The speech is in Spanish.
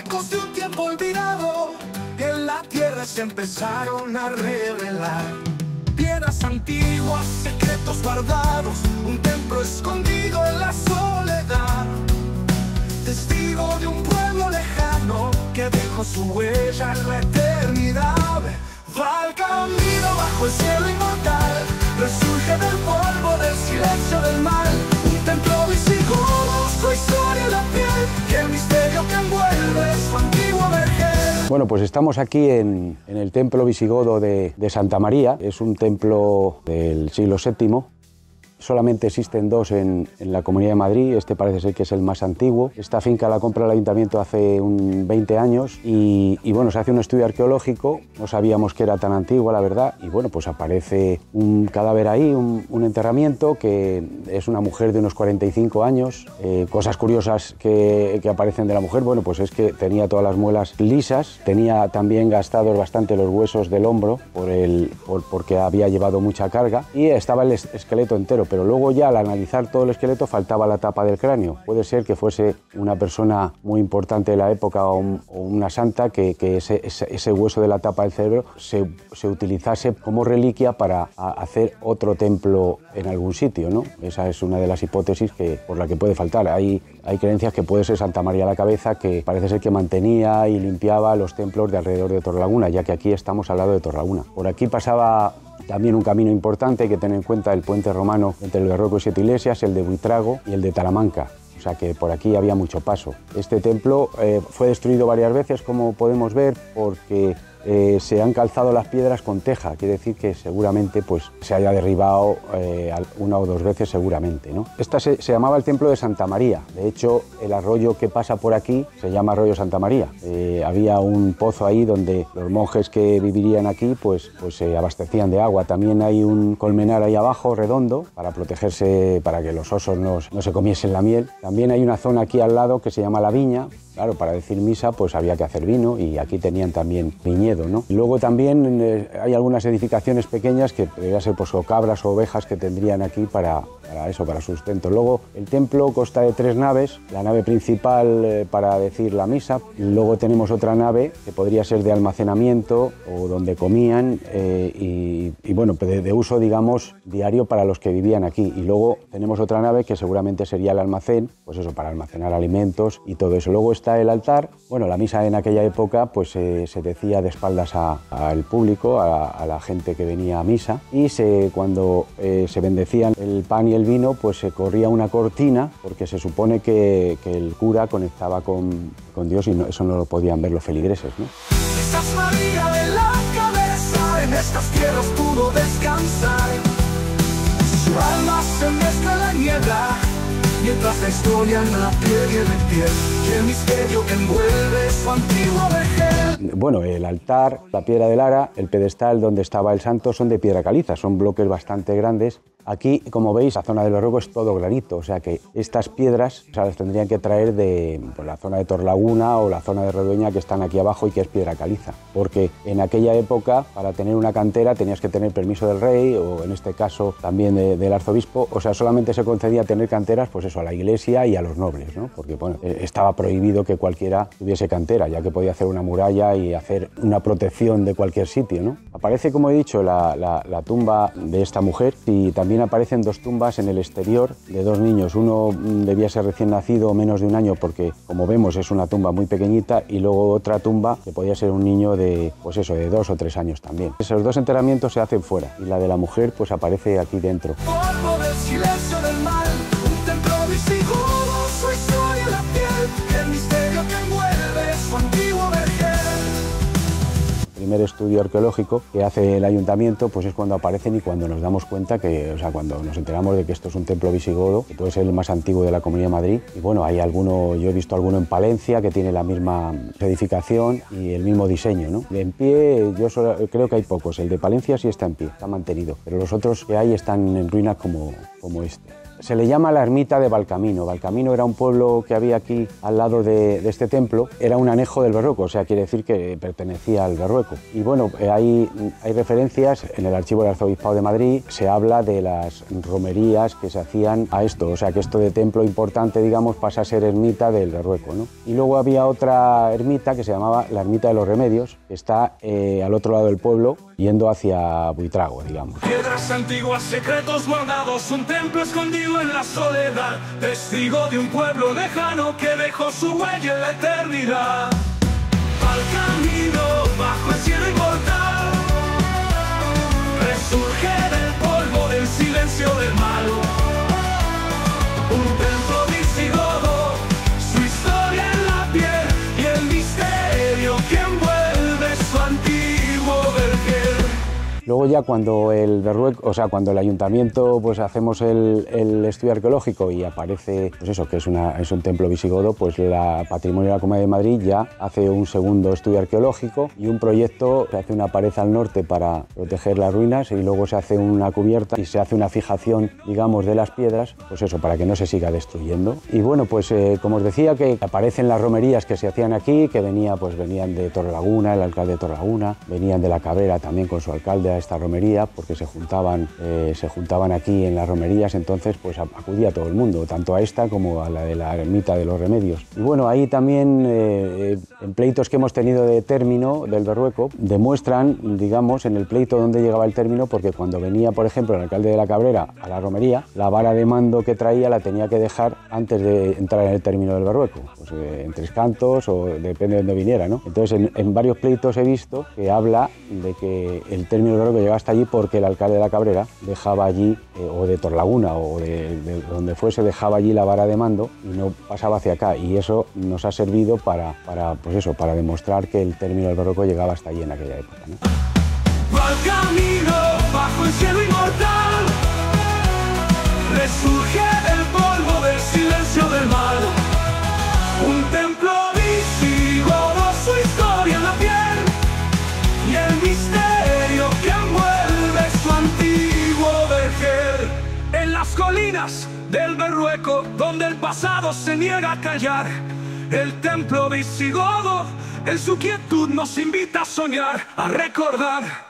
ecos de un tiempo olvidado, que en la tierra se empezaron a revelar. Piedras antiguas, secretos guardados, un templo escondido en la soledad. Testigo de un pueblo lejano que dejó su huella en la eternidad. Va al camino bajo el cielo inmortal, resurge del polvo del silencio del mal. Un templo visigodo, su historia en la piel, y el misterio que envuelve su antiguo vergel. Bueno, pues estamos aquí en el templo visigodo de Santa María. Es un templo del siglo VII. Solamente existen dos en la Comunidad de Madrid, este parece ser que es el más antiguo. Esta finca la compra el ayuntamiento hace 20 años y bueno, se hace un estudio arqueológico, no sabíamos que era tan antigua la verdad, y bueno, pues aparece un cadáver ahí, un enterramiento, que es una mujer de unos 45 años. Cosas curiosas que aparecen de la mujer, bueno, pues es que tenía todas las muelas lisas, tenía también gastados bastante los huesos del hombro porque había llevado mucha carga, y estaba el esqueleto entero. Pero luego ya al analizar todo el esqueleto faltaba la tapa del cráneo. Puede ser que fuese una persona muy importante de la época o una santa que ese hueso de la tapa del cerebro se utilizase como reliquia para hacer otro templo en algún sitio, ¿no? Esa es una de las hipótesis por la que puede faltar. Hay creencias que puede ser Santa María la Cabeza, que parece ser que mantenía y limpiaba los templos de alrededor de Torrelaguna, ya que aquí estamos al lado de Torrelaguna. Por aquí pasaba también un camino importante, hay que tener en cuenta el puente romano entre el Berroco y Siete Iglesias, el de Buitrago y el de Talamanca. O sea que por aquí había mucho paso. Este templo fue destruido varias veces, como podemos ver, porque se han calzado las piedras con teja, quiere decir que seguramente pues, se haya derribado una o dos veces seguramente, ¿no? Esta se llamaba el templo de Santa María. De hecho, el arroyo que pasa por aquí se llama arroyo Santa María. Había un pozo ahí donde los monjes que vivirían aquí pues se abastecían de agua. También hay un colmenar ahí abajo redondo para protegerse, para que los osos no se comiesen la miel. También hay una zona aquí al lado que se llama la viña. Claro, para decir misa pues había que hacer vino, y aquí tenían también viñedo, ¿no? Y luego también hay algunas edificaciones pequeñas que podrían ser pues, o cabras o ovejas que tendrían aquí para sustento. Luego el templo consta de 3 naves, la nave principal para decir la misa, y luego tenemos otra nave que podría ser de almacenamiento o donde comían y bueno, de uso digamos diario para los que vivían aquí, y luego tenemos otra nave que seguramente sería el almacén, pues eso, para almacenar alimentos y todo eso. Luego está el altar. Bueno, la misa en aquella época pues se decía de espaldas al público, a la gente que venía a misa, y cuando se bendecían el pan y el vino pues se corría una cortina, porque se supone que el cura conectaba con Dios, y eso no lo podían ver los feligreses, ¿no? Estás María en la cabeza, en estas tierras pudo descansar. Su alma se mezcla en la niebla, mientras la historia en la piel y en el piel, y el misterio que envuelve su antiguo vergel. Bueno, el altar, la piedra del ara, el pedestal donde estaba el santo son de piedra caliza, son bloques bastante grandes. Aquí, como veis, la zona del Berroco es todo granito, o sea que estas piedras las tendrían que traer de la zona de Torrelaguna o la zona de Redueña, que están aquí abajo y que es piedra caliza. Porque en aquella época, para tener una cantera tenías que tener permiso del rey, o en este caso también del arzobispo. O sea, solamente se concedía tener canteras, pues eso, a la iglesia y a los nobles, ¿no? Porque bueno, estaba prohibido que cualquiera tuviese cantera, ya que podía hacer una muralla y hacer una protección de cualquier sitio, ¿no? Aparece, como he dicho, la tumba de esta mujer, y también aparecen 2 tumbas en el exterior de 2 niños. Uno debía ser recién nacido o menos de 1 año, porque como vemos es una tumba muy pequeñita, y luego otra tumba que podía ser un niño de, pues eso, de 2 o 3 años también. Esos 2 enterramientos se hacen fuera, y la de la mujer pues aparece aquí dentro. Polvo del silencio del mal, un templo visigodo, su historia en la piel, el misterio que envuelve su antiguo vergel. El primer estudio arqueológico que hace el ayuntamiento pues es cuando aparecen, y cuando nos damos cuenta que, o sea, cuando nos enteramos de que esto es un templo visigodo, que puede ser el más antiguo de la Comunidad de Madrid. Y bueno, hay alguno, yo he visto alguno en Palencia que tiene la misma edificación y el mismo diseño, ¿no? En pie yo creo que hay pocos, el de Palencia sí está en pie, está mantenido, pero los otros que hay están en ruinas como este. Se le llama la ermita de Valcamino. Valcamino era un pueblo que había aquí al lado de este templo. Era un anejo del Berrueco, o sea, quiere decir que pertenecía al Berrueco. Y bueno, hay referencias en el archivo del Arzobispado de Madrid. Se habla de las romerías que se hacían a esto, o sea, que esto de templo importante, digamos, pasa a ser ermita del Berrueco, ¿no? Y luego había otra ermita que se llamaba la Ermita de los Remedios, que está al otro lado del pueblo, yendo hacia Buitrago, digamos. Piedras antiguas, secretos guardados, un templo escondido en la soledad, testigo de un pueblo lejano que dejó su huella en la eternidad. Al camino bajo el cielo inmortal, resurge del polvo del silencio del mal. Un templo visigodo, su historia en la piel y el misterio que envuelve su antiguo vergel. Luego ya cuando el Berrueco, o sea, cuando el ayuntamiento pues hacemos el estudio arqueológico y aparece pues eso, que es un templo visigodo, pues la Patrimonio de la Comunidad de Madrid ya hace un segundo estudio arqueológico y un proyecto, se hace una pared al norte para proteger las ruinas y luego se hace una cubierta y se hace una fijación, digamos, de las piedras, pues eso, para que no se siga destruyendo. Y bueno, pues como os decía, que aparecen las romerías que se hacían aquí, que venían de Torrelaguna, el alcalde de Torrelaguna, venían de la Cabrera también con su alcalde a esta romería, porque se juntaban aquí en las romerías, entonces pues acudía todo el mundo, tanto a esta como a la de la ermita de los Remedios. Y bueno, ahí también en pleitos que hemos tenido de término del Berrueco, demuestran, digamos, en el pleito dónde llegaba el término, porque cuando venía, por ejemplo, el alcalde de la Cabrera a la romería, la vara de mando que traía la tenía que dejar antes de entrar en el término del Berrueco, pues en Tres Cantos o depende de dónde viniera, ¿no? Entonces en varios pleitos he visto que habla de que el término del Berrueco llegaba hasta allí porque el alcalde de la Cabrera dejaba allí, o de Torrelaguna o de donde fuese, dejaba allí la vara de mando y no pasaba hacia acá, y eso nos ha servido para demostrar que el término del Berrueco llegaba hasta allí en aquella época, ¿no? Va el camino bajo el cielo inmortal, resurge del polvo del silencio del mar. Un templo visigodo, su historia en la piel y el misterio que envuelve su antiguo vergel. En las colinas del Berrueco, donde el pasado se niega a callar, el templo visigodo en su quietud nos invita a soñar, a recordar.